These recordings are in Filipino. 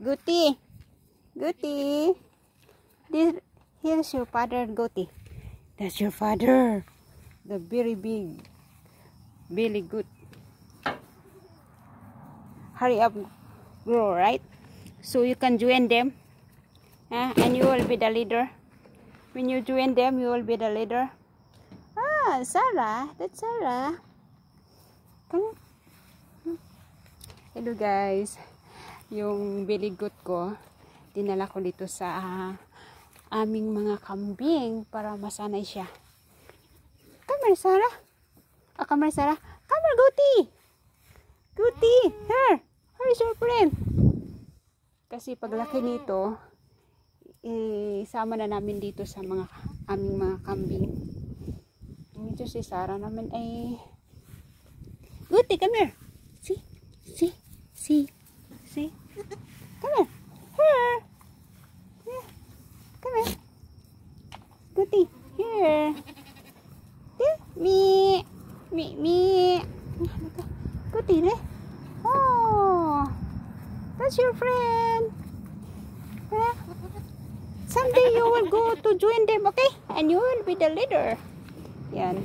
Guti. Guti. Here's your father, Guti. That's your father. The very big. Really good. Hurry up, grow, right? So you can join them. And you will be the leader. When you join them, you will be the leader. Ah, Sarah. That's Sarah. Come on. Hello guys. Yung biligot ko, dinala ko dito sa aming mga kambing para masanay siya. Come here, Sarah. Come here, Sarah. Come here, Guti. Guti. Here. Here's your friend. Kasi paglaki nito, isama na namin dito sa mga aming mga kambing. Ito si Sarah naman ay Guti, come here. See. Come here. Here. Come here. Guti, here. Me. Guti, le. Oh. That's your friend. Someday you will go to join them, okay? And you will be the leader. Yan.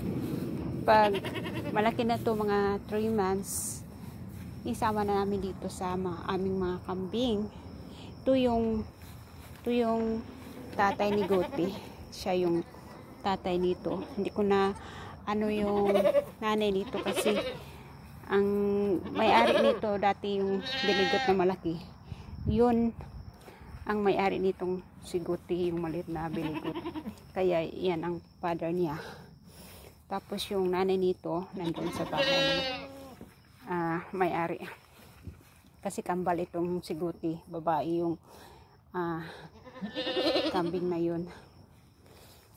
Pag malaki na to mga 3 months, isama na namin dito sa aming mga kambing. Ito yung tatay ni Guti. Siya yung tatay nito. Hindi ko na ano yung nanay nito kasi ang may-ari nito dati yung biligot na malaki. Yun ang may-ari nitong si Guti, yung maliit na biligot. Kaya yan ang father niya. Tapos yung nanay nito nandun sa bahay may-ari. Kasi kambal itong si Guti, babae yung kambing na yun.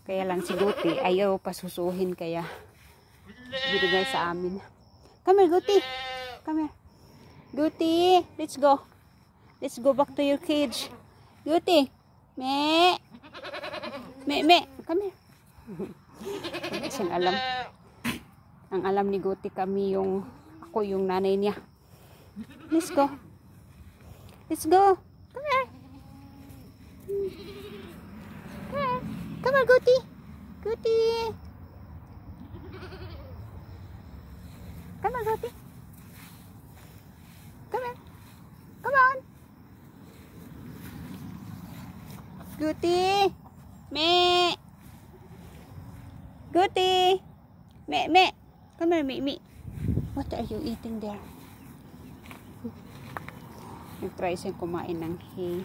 Kaya lang si Guti ayaw pasusuhin, kaya binigay sa amin. Come here, Guti. Come here. Guti, let's go. Let's go back to your cage. Guti. Me. Come here. Hindi siyang alam. Ang alam ni Guti kami ako yung nanay niya. Let's go. Let's go. Come here. Come here, Guti. Guti. Come here, Guti. Come here. Come on. Guti. Me. Guti. Me. Come here, me. What are you eating there? Nag-try siyang kumain ng hay.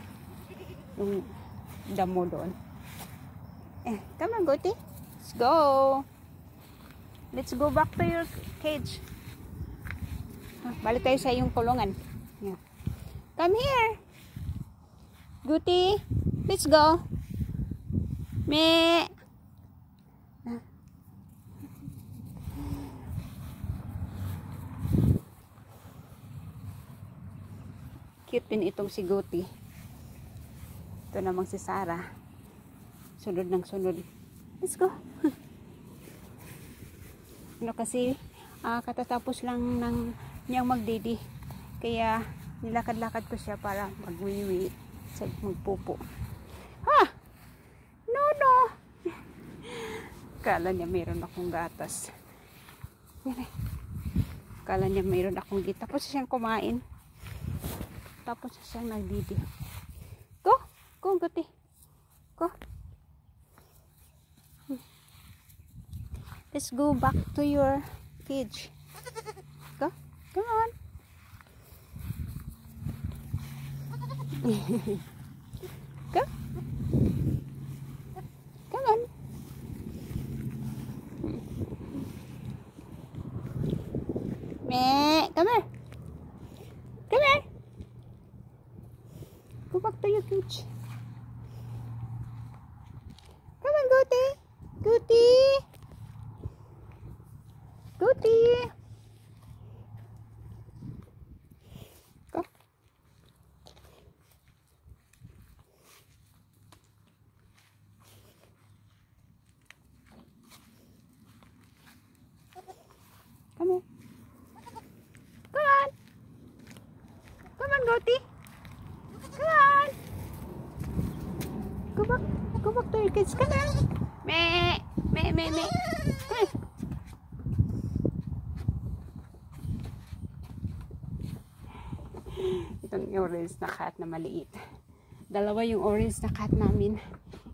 Yung damo doon. Come on, Guti. Let's go. Let's go back to your cage. Balik tayo sa iyong kulungan. Yeah. Come here. Guti. Let's go. Me. Cute din itong si Guti. Ito namang si Sarah. Sunod ng sunod. Let's go. Kasi katatapos lang niyang magdidi. Kaya nilakad-lakad ko siya para magwiwi sa magpupo. Ha! No. Kala niya mayroon akong gatas. Kala niya mayroon akong gita. Tapos siyang kumain. Tapos siyang nagdidi. Go, Guti. Go. Let's go back to your cage. Go. Come on. Go. Come on. Come here. Come here. Go back to your cage. Come on, Guti. Guti. Guti. Go. Come here. Come on. Come on, Guti. Come on. back. Go back to your kids. Come on. Me. Come on. Itong orange na cat na maliit. Dalawa yung orange na cat namin.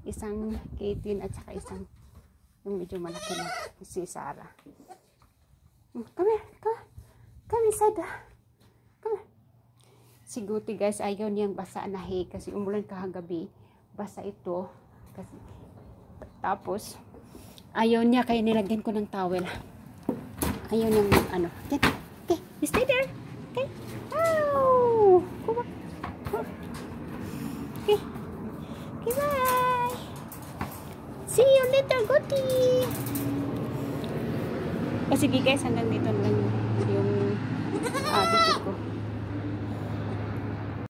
Isang Caitlin at saka isang yung medyo malaki na si Sarah. Come here. Come inside. Come here. Si Guti guys, ayaw niyang basa na hay kasi umulan kahagabi. Basa ito. Kasi, tapos, ayaw niya kaya nilagyan ko ng towel. Ayaw niyang ano. Okay, you stay there. Okay. Oh, come on. Okay. Okay, bye. See you later, Guti. O sige guys, hanggang dito na lang